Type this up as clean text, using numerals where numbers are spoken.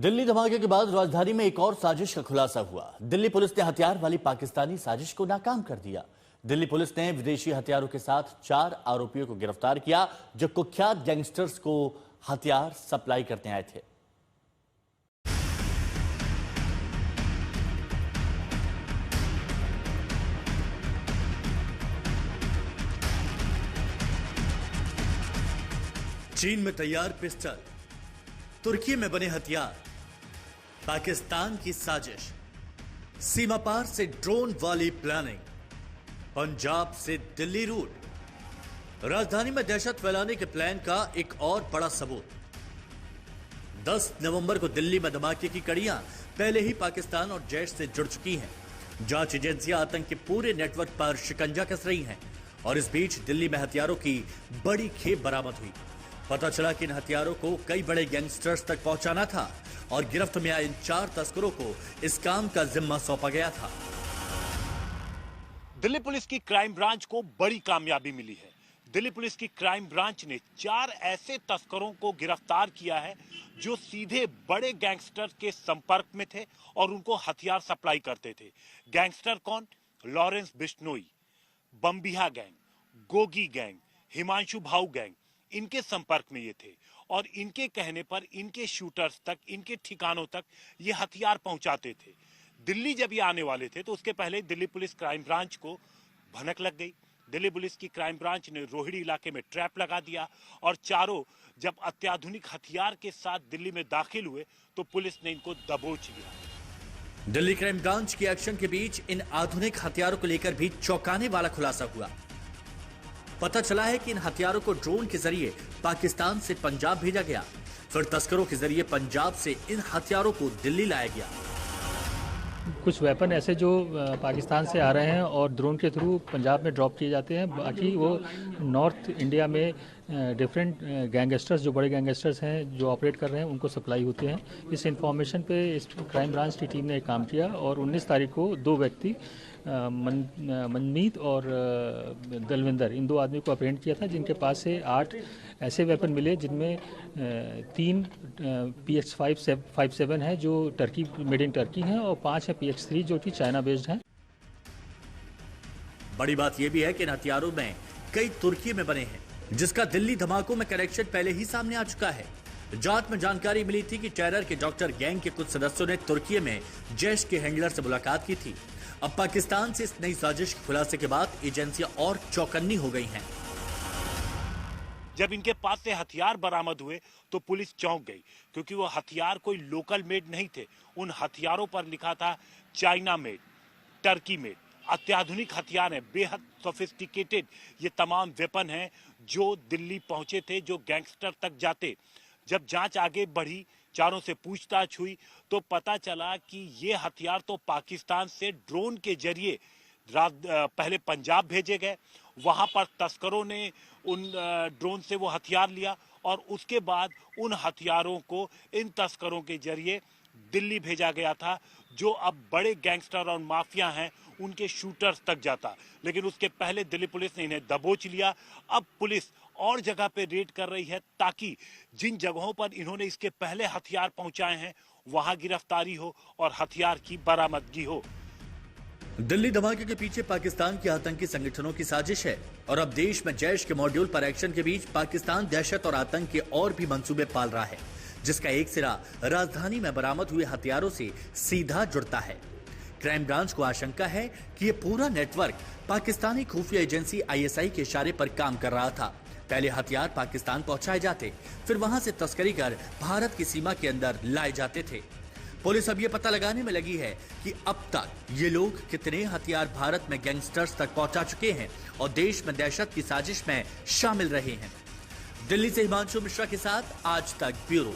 दिल्ली धमाके के बाद राजधानी में एक और साजिश का खुलासा हुआ। दिल्ली पुलिस ने हथियार वाली पाकिस्तानी साजिश को नाकाम कर दिया। दिल्ली पुलिस ने विदेशी हथियारों के साथ 4 आरोपियों को गिरफ्तार किया जो कुख्यात गैंगस्टर्स को हथियार सप्लाई करने आए थे। चीन में तैयार पिस्टल, तुर्की में बने हथियार, पाकिस्तान की साजिश, सीमा पार से ड्रोन वाली प्लानिंग, पंजाब से दिल्ली रूट, राजधानी में दहशत फैलाने के प्लान का एक और बड़ा सबूत। 10 नवंबर को दिल्ली में धमाके की कड़ियां पहले ही पाकिस्तान और जैश से जुड़ चुकी हैं। जांच एजेंसियां आतंक के पूरे नेटवर्क पर शिकंजा कस रही हैं और इस बीच दिल्ली में हथियारों की बड़ी खेप बरामद हुई। पता चला कि इन हथियारों को कई बड़े गैंगस्टर्स तक पहुंचाना था और गिरफ्त में आए इन 4 तस्करों को इस काम का जिम्मा सौंपा गया था। दिल्ली पुलिस की क्राइम ब्रांच को बड़ी कामयाबी मिली है। दिल्ली पुलिस की क्राइम ब्रांच ने 4 ऐसे तस्करों को गिरफ्तार किया है जो सीधे बड़े गैंगस्टर के संपर्क में थे और उनको हथियार सप्लाई करते थे। गैंगस्टर कौन? Lawrence Bishnoi, Bambiha gang, Gogi gang, Himanshu भाऊ गैंग, इनके संपर्क में ये थे और इनके कहने पर इनके शूटर्स तक, इनके ठिकानों तक ये हथियार पहुंचाते थे। दिल्ली जब ये आने वाले थे तो उसके पहले दिल्ली पुलिस क्राइम ब्रांच को भनक लग गई। दिल्ली पुलिस की क्राइम ब्रांच ने रोहिणी इलाके में ट्रैप लगा दिया और चारों जब अत्याधुनिक हथियार के साथ दिल्ली में दाखिल हुए तो पुलिस ने इनको दबोच लिया। दिल्ली क्राइम ब्रांच के एक्शन के बीच इन आधुनिक हथियारों को लेकर भी चौंकाने वाला खुलासा हुआ। पता चला है कि इन हथियारों को ड्रोन के जरिए पाकिस्तान से पंजाब भेजा गया, फिर तस्करों के जरिए पंजाब से इन हथियारों को दिल्ली लाया गया। कुछ वेपन ऐसे जो पाकिस्तान से आ रहे हैं और ड्रोन के थ्रू पंजाब में ड्रॉप किए जाते हैं, बाकी वो नॉर्थ इंडिया में डिफरेंट गैंगस्टर्स, जो बड़े गैंगस्टर्स हैं जो ऑपरेट कर रहे हैं, उनको सप्लाई होते हैं। इस इंफॉर्मेशन पे इस क्राइम ब्रांच की टीम ने एक काम किया और 19 तारीख को 2 व्यक्ति मनमीत और दलविंदर, इन 2 आदमी को अप्रेंड किया था, जिनके पास से 8 ऐसे वेपन मिले जिनमें 3 PX-57 है जो टर्की, मेड इन टर्की हैं, और 5 है PX-3 जो कि चाइना बेस्ड हैं। बड़ी बात यह भी है कि इन हथियारों में कई तुर्की में बने हैं, जिसका दिल्ली धमाकों में कनेक्शन पहले ही सामने आ चुका है। जांच में जानकारी मिली थी कि टेरर के डॉक्टर गैंग के कुछ सदस्यों ने तुर्की में जैश के हैंडलर से मुलाकात की थी। अब पाकिस्तान से इस नई साजिश के खुलासे के बाद एजेंसियां और चौकन्नी हो गई हैं। जब इनके पास से हथियार बरामद हुए तो पुलिस चौंक गई, क्योंकि वो हथियार कोई लोकल मेड नहीं थे। उन हथियारों पर लिखा था चाइना मेड, टर्की मेड। अत्याधुनिक हथियार हैं, बेहद सोफिस्टिकेटेड ये तमाम वेपन हैं जो दिल्ली पहुंचे थे, जो गैंगस्टर तक जाते। जब जांच आगे बढ़ी, चारों से पूछताछ हुई तो पता चला कि ये हथियार तो पाकिस्तान से ड्रोन के जरिए पहले पंजाब भेजे गए, वहां पर तस्करों ने उन ड्रोन से वो हथियार लिया और उसके बाद उन हथियारों को इन तस्करों के जरिए दिल्ली भेजा गया था, जो अब बड़े गैंगस्टर और माफिया हैं उनके शूटर्स तक जाता। लेकिन उसके पहले दिल्ली पुलिस ने इन्हें दबोच लिया। अब पुलिस और जगह पे रेड कर रही है ताकि जिन जगहों पर इन्होंने इसके पहले हथियार पहुंचाए हैं वहां गिरफ्तारी हो और हथियार की बरामदगी हो। दिल्ली धमाके के पीछे पाकिस्तान के आतंकी संगठनों की साजिश है और अब देश में जैश के मॉड्यूल पर एक्शन के बीच पाकिस्तान दहशत और आतंक के और भी मंसूबे पाल रहा है, जिसका एक सिरा राजधानी में बरामद हुए हथियारों से सीधा जुड़ता है। क्राइम ब्रांच को आशंका है कि यह पूरा नेटवर्क पाकिस्तानी खुफिया एजेंसी ISI के इशारे पर काम कर रहा था। पहले हथियार पाकिस्तान पहुंचाए जाते, फिर वहां से तस्करी कर भारत की सीमा के अंदर लाए जाते थे। पुलिस अब यह पता लगाने में लगी है कि अब तक ये लोग कितने हथियार भारत में गैंगस्टर्स तक पहुंचा चुके हैं और देश में दहशत की साजिश में शामिल रहे हैं। दिल्ली से हिमांशु मिश्रा के साथ आज तक ब्यूरो।